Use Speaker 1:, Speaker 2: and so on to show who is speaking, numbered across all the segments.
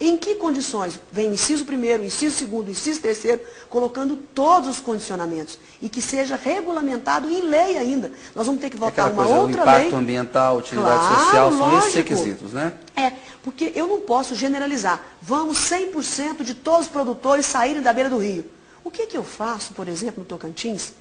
Speaker 1: Em que condições? Vem o inciso primeiro, o inciso segundo, o inciso terceiro, colocando todos os condicionamentos. E que seja regulamentado em lei ainda. Nós vamos ter que votar uma outra lei.
Speaker 2: O impacto ambiental, utilidade social, são esses requisitos, né?
Speaker 1: Porque eu não posso generalizar. Vamos 100% de todos os produtores saírem da beira do rio. O que eu faço, por exemplo, no Tocantins,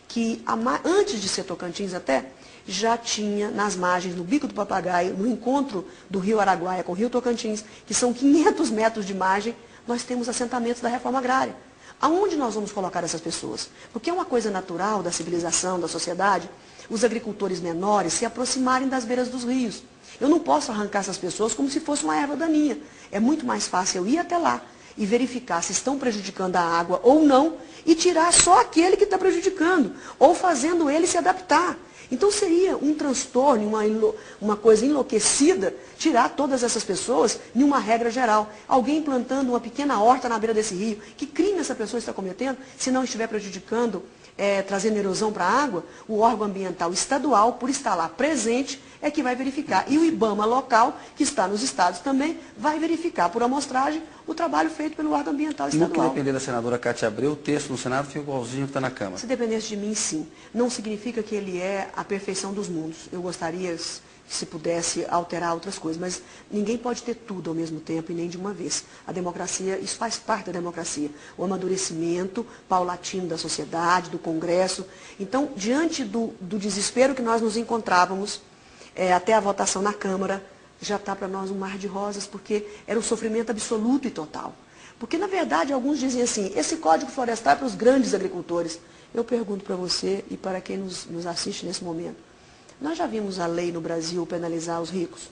Speaker 1: que antes de ser Tocantins até, já tinha nas margens, no Bico do Papagaio, no encontro do rio Araguaia com o rio Tocantins, que são 500 metros de margem, nós temos assentamentos da reforma agrária. Aonde nós vamos colocar essas pessoas? Porque é uma coisa natural da civilização, da sociedade, os agricultores menores se aproximarem das beiras dos rios. Eu não posso arrancar essas pessoas como se fosse uma erva daninha. É muito mais fácil eu ir até lá e verificar se estão prejudicando a água ou não, e tirar só aquele que está prejudicando, ou fazendo ele se adaptar. Então seria um transtorno, uma coisa enlouquecida, tirar todas essas pessoas em uma regra geral. Alguém plantando uma pequena horta na beira desse rio, que crime essa pessoa está cometendo, se não estiver prejudicando, trazendo erosão para a água? O órgão ambiental estadual, por estar lá presente, é que vai verificar. E o IBAMA local, que está nos estados também, vai verificar por amostragem o trabalho feito pelo órgão ambiental estadual.
Speaker 2: No que depender da senadora Cátia Abreu, o texto no Senado fica igualzinho que está na Câmara.
Speaker 1: Se dependesse de mim, sim. Não significa que ele é a perfeição dos mundos. Eu gostaria, se pudesse, alterar outras coisas, mas ninguém pode ter tudo ao mesmo tempo e nem de uma vez. A democracia, isso faz parte da democracia. O amadurecimento paulatino da sociedade, do Congresso. Então, diante do desespero que nós nos encontrávamos, até a votação na Câmara, já está para nós um mar de rosas, porque era um sofrimento absoluto e total. Porque, na verdade, alguns dizem assim, esse Código Florestal é para os grandes agricultores. Eu pergunto para você e para quem nos assiste nesse momento, nós já vimos a lei no Brasil penalizar os ricos?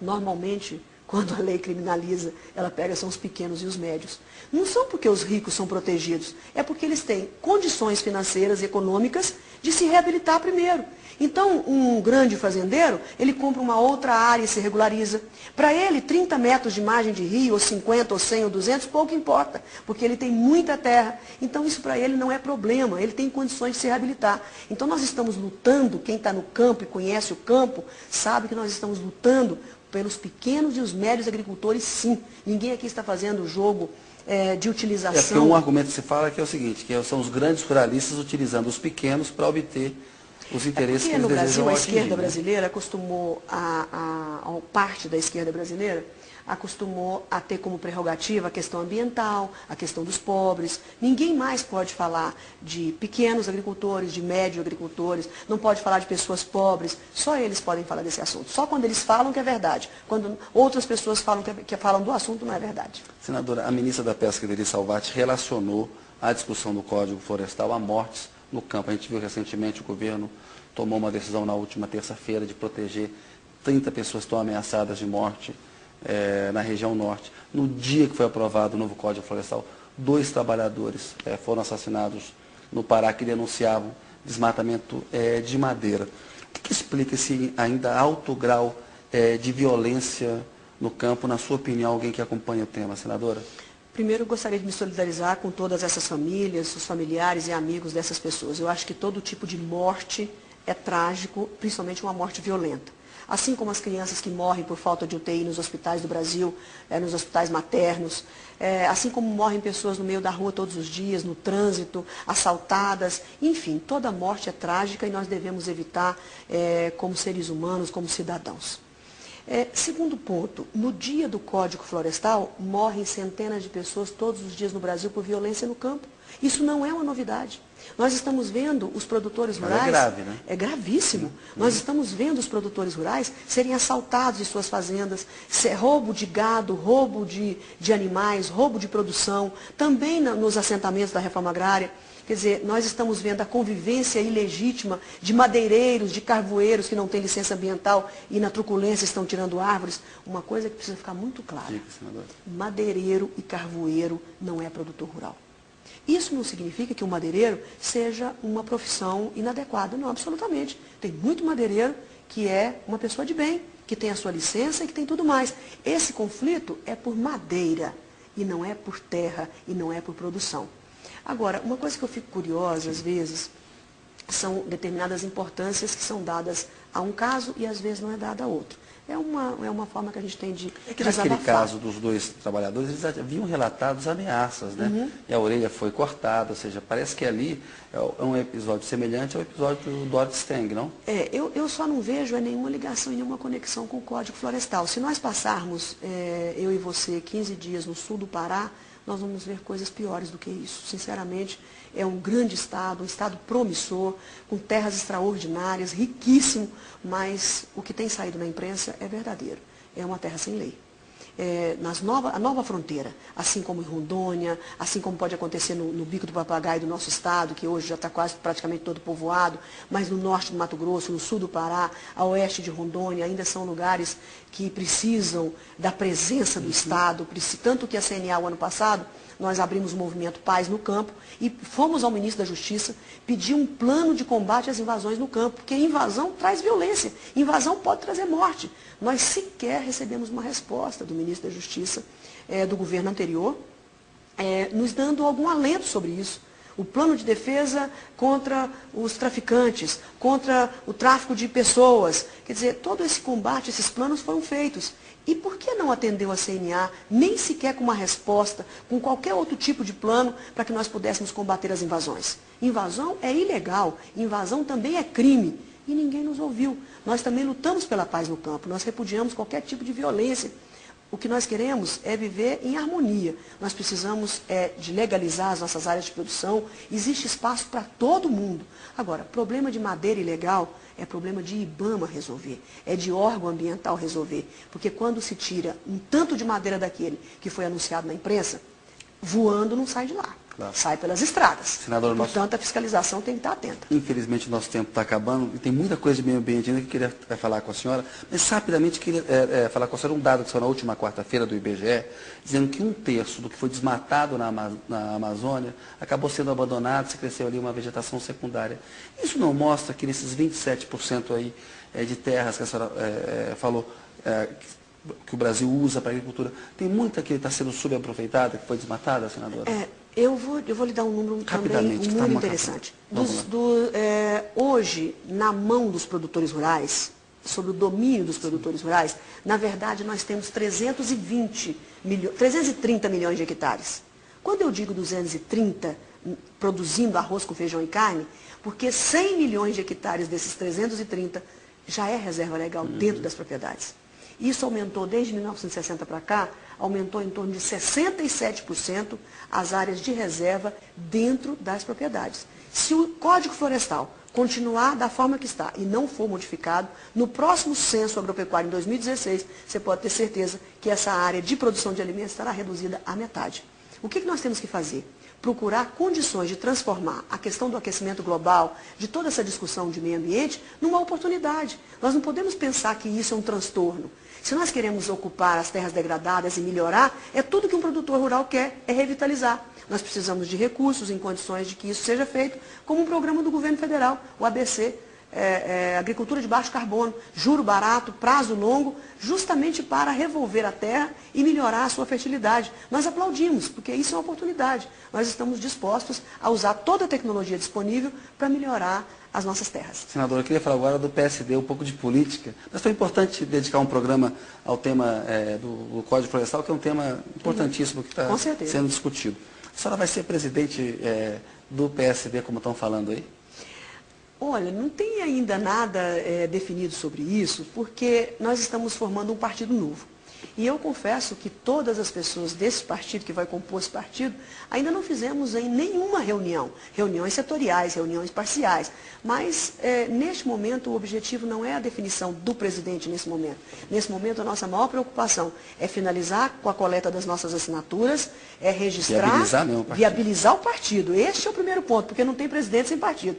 Speaker 1: Normalmente, quando a lei criminaliza, ela pega são os pequenos e os médios. Não são porque os ricos são protegidos, é porque eles têm condições financeiras e econômicas de se reabilitar primeiro. Então, um grande fazendeiro, ele compra uma outra área e se regulariza. Para ele, 30 metros de margem de rio, ou 50, ou 100, ou 200, pouco importa, porque ele tem muita terra. Então, isso para ele não é problema, ele tem condições de se reabilitar. Então, nós estamos lutando, quem está no campo e conhece o campo, sabe que nós estamos lutando pelos pequenos e os médios agricultores, sim. Ninguém aqui está fazendo o jogo de utilização.
Speaker 2: Porque um argumento que se fala que é o seguinte, que são os grandes ruralistas utilizando os pequenos para obter os interesses que eles
Speaker 1: no
Speaker 2: desejam
Speaker 1: Brasil, a
Speaker 2: atingir,
Speaker 1: esquerda brasileira acostumou, parte da esquerda brasileira, acostumou a ter como prerrogativa a questão ambiental, a questão dos pobres. Ninguém mais pode falar de pequenos agricultores, de médios agricultores, não pode falar de pessoas pobres, só eles podem falar desse assunto. Só quando eles falam que é verdade. Quando outras pessoas falam que falam do assunto, não é verdade.
Speaker 2: Senadora, a ministra da Pesca, Ideli Salvati, relacionou a discussão do Código Florestal a mortes no campo. A gente viu recentemente o governo tomou uma decisão na última terça-feira de proteger 30 pessoas que estão ameaçadas de morte na região norte. No dia que foi aprovado o novo Código Florestal, 2 trabalhadores foram assassinados no Pará que denunciavam desmatamento de madeira. O que explica esse ainda alto grau de violência no campo, na sua opinião, alguém que acompanha o tema, senadora?
Speaker 1: Primeiro, eu gostaria de me solidarizar com todas essas famílias, os familiares e amigos dessas pessoas. Eu acho que todo tipo de morte é trágico, principalmente uma morte violenta. Assim como as crianças que morrem por falta de UTI nos hospitais do Brasil, nos hospitais maternos, assim como morrem pessoas no meio da rua todos os dias, no trânsito, assaltadas, enfim, toda morte é trágica e nós devemos evitar como seres humanos, como cidadãos. Segundo ponto, no dia do Código Florestal, morrem centenas de pessoas todos os dias no Brasil por violência no campo. Isso não é uma novidade. Nós estamos vendo os produtores rurais...
Speaker 2: Mas é grave, né?
Speaker 1: É gravíssimo. Nós estamos vendo os produtores rurais serem assaltados em suas fazendas, roubo de gado, roubo de animais, roubo de produção, também nos assentamentos da reforma agrária. Quer dizer, nós estamos vendo a convivência ilegítima de madeireiros, de carvoeiros que não têm licença ambiental e na truculência estão tirando árvores. Uma coisa que precisa ficar muito clara. Madeireiro e carvoeiro não é produtor rural. Isso não significa que o madeireiro seja uma profissão inadequada. Não, absolutamente. Tem muito madeireiro que é uma pessoa de bem, que tem a sua licença e que tem tudo mais. Esse conflito é por madeira e não é por terra e não é por produção. Agora, uma coisa que eu fico curiosa, às vezes, são determinadas importâncias que são dadas a um caso e às vezes não é dada a outro. é uma forma que a gente tem de
Speaker 2: É que naquele caso dos dois trabalhadores, eles haviam relatado ameaças, né?
Speaker 1: Uhum.
Speaker 2: E a orelha foi cortada, ou seja, parece que ali é um episódio semelhante ao episódio do Dorothy Stang, não?
Speaker 1: Eu só não vejo nenhuma ligação e nenhuma conexão com o Código Florestal. Se nós passarmos, eu e você, 15 dias no sul do Pará, nós vamos ver coisas piores do que isso. Sinceramente, é um grande estado, um estado promissor, com terras extraordinárias, riquíssimo, mas o que tem saído na imprensa é verdadeiro. É uma terra sem lei. A nova fronteira, assim como em Rondônia, assim como pode acontecer no Bico do Papagaio do nosso estado, que hoje já está quase praticamente todo povoado, mas no norte do Mato Grosso, no sul do Pará, a oeste de Rondônia, ainda são lugares que precisam da presença do Estado, tanto que a CNA, o ano passado, nós abrimos o movimento Paz no Campo e fomos ao ministro da Justiça pedir um plano de combate às invasões no campo, porque invasão traz violência, invasão pode trazer morte. Nós sequer recebemos uma resposta do ministro da Justiça, do governo anterior, nos dando algum alento sobre isso. O plano de defesa contra os traficantes, contra o tráfico de pessoas. Quer dizer, todo esse combate, esses planos foram feitos. E por que não atendeu a CNA, nem sequer com uma resposta, com qualquer outro tipo de plano, para que nós pudéssemos combater as invasões? Invasão é ilegal, invasão também é crime. E ninguém nos ouviu. Nós também lutamos pela paz no campo, nós repudiamos qualquer tipo de violência. O que nós queremos é viver em harmonia. Nós precisamos de legalizar as nossas áreas de produção. Existe espaço para todo mundo. Agora, problema de madeira ilegal é problema de IBAMA resolver. É de órgão ambiental resolver. Porque quando se tira um tanto de madeira daquele que foi anunciado na imprensa, voando não sai de lá. Claro. Sai pelas estradas.
Speaker 2: Senador,
Speaker 1: portanto, a fiscalização tem que estar atenta.
Speaker 2: Infelizmente, o nosso tempo está acabando e tem muita coisa de meio ambiente ainda que eu queria falar com a senhora, mas rapidamente queria falar com a senhora um dado que saiu na última quarta-feira do IBGE, dizendo que 1/3 do que foi desmatado na Amazônia acabou sendo abandonado, se cresceu ali uma vegetação secundária. Isso não mostra que nesses 27% aí de terras que a senhora falou, que o Brasil usa para a agricultura, tem muita que está sendo subaproveitada, que foi desmatada, senadora?
Speaker 1: Eu vou lhe dar um número também muito interessante. Hoje, na mão dos produtores rurais, sob o domínio dos produtores rurais, na verdade nós temos 330 milhões de hectares. Quando eu digo 230, produzindo arroz com feijão e carne, porque 100 milhões de hectares desses 330 já é reserva legal dentro das propriedades. Isso aumentou desde 1960 para cá, aumentou em torno de 67% as áreas de reserva dentro das propriedades. Se o Código Florestal continuar da forma que está e não for modificado, no próximo censo agropecuário em 2016, você pode ter certeza que essa área de produção de alimentos estará reduzida à metade. O que nós temos que fazer? Procurar condições de transformar a questão do aquecimento global, de toda essa discussão de meio ambiente, numa oportunidade. Nós não podemos pensar que isso é um transtorno. Se nós queremos ocupar as terras degradadas e melhorar, tudo que um produtor rural quer é revitalizar. Nós precisamos de recursos em condições de que isso seja feito, como um programa do governo federal, o ABC, agricultura de baixo carbono, juro barato, prazo longo, justamente para revolver a terra e melhorar a sua fertilidade. Nós aplaudimos, porque isso é uma oportunidade. Nós estamos dispostos a usar toda a tecnologia disponível para melhorar as nossas terras.
Speaker 2: Senadora, eu queria falar agora do PSD, um pouco de política. Mas foi importante dedicar um programa ao tema do Código Florestal, que é um tema importantíssimo que está sendo discutido. A senhora vai ser presidente do PSD, como estão falando aí?
Speaker 1: Olha, não tem ainda nada definido sobre isso, porque nós estamos formando um partido novo. E eu confesso que todas as pessoas desse partido, que vai compor esse partido, ainda não fizemos em nenhuma reunião. Reuniões setoriais, reuniões parciais. Mas, neste momento, o objetivo não é a definição do presidente nesse momento. Nesse momento, a nossa maior preocupação é finalizar com a coleta das nossas assinaturas, registrar, viabilizar o partido. Este é o primeiro ponto, porque não tem presidente sem partido.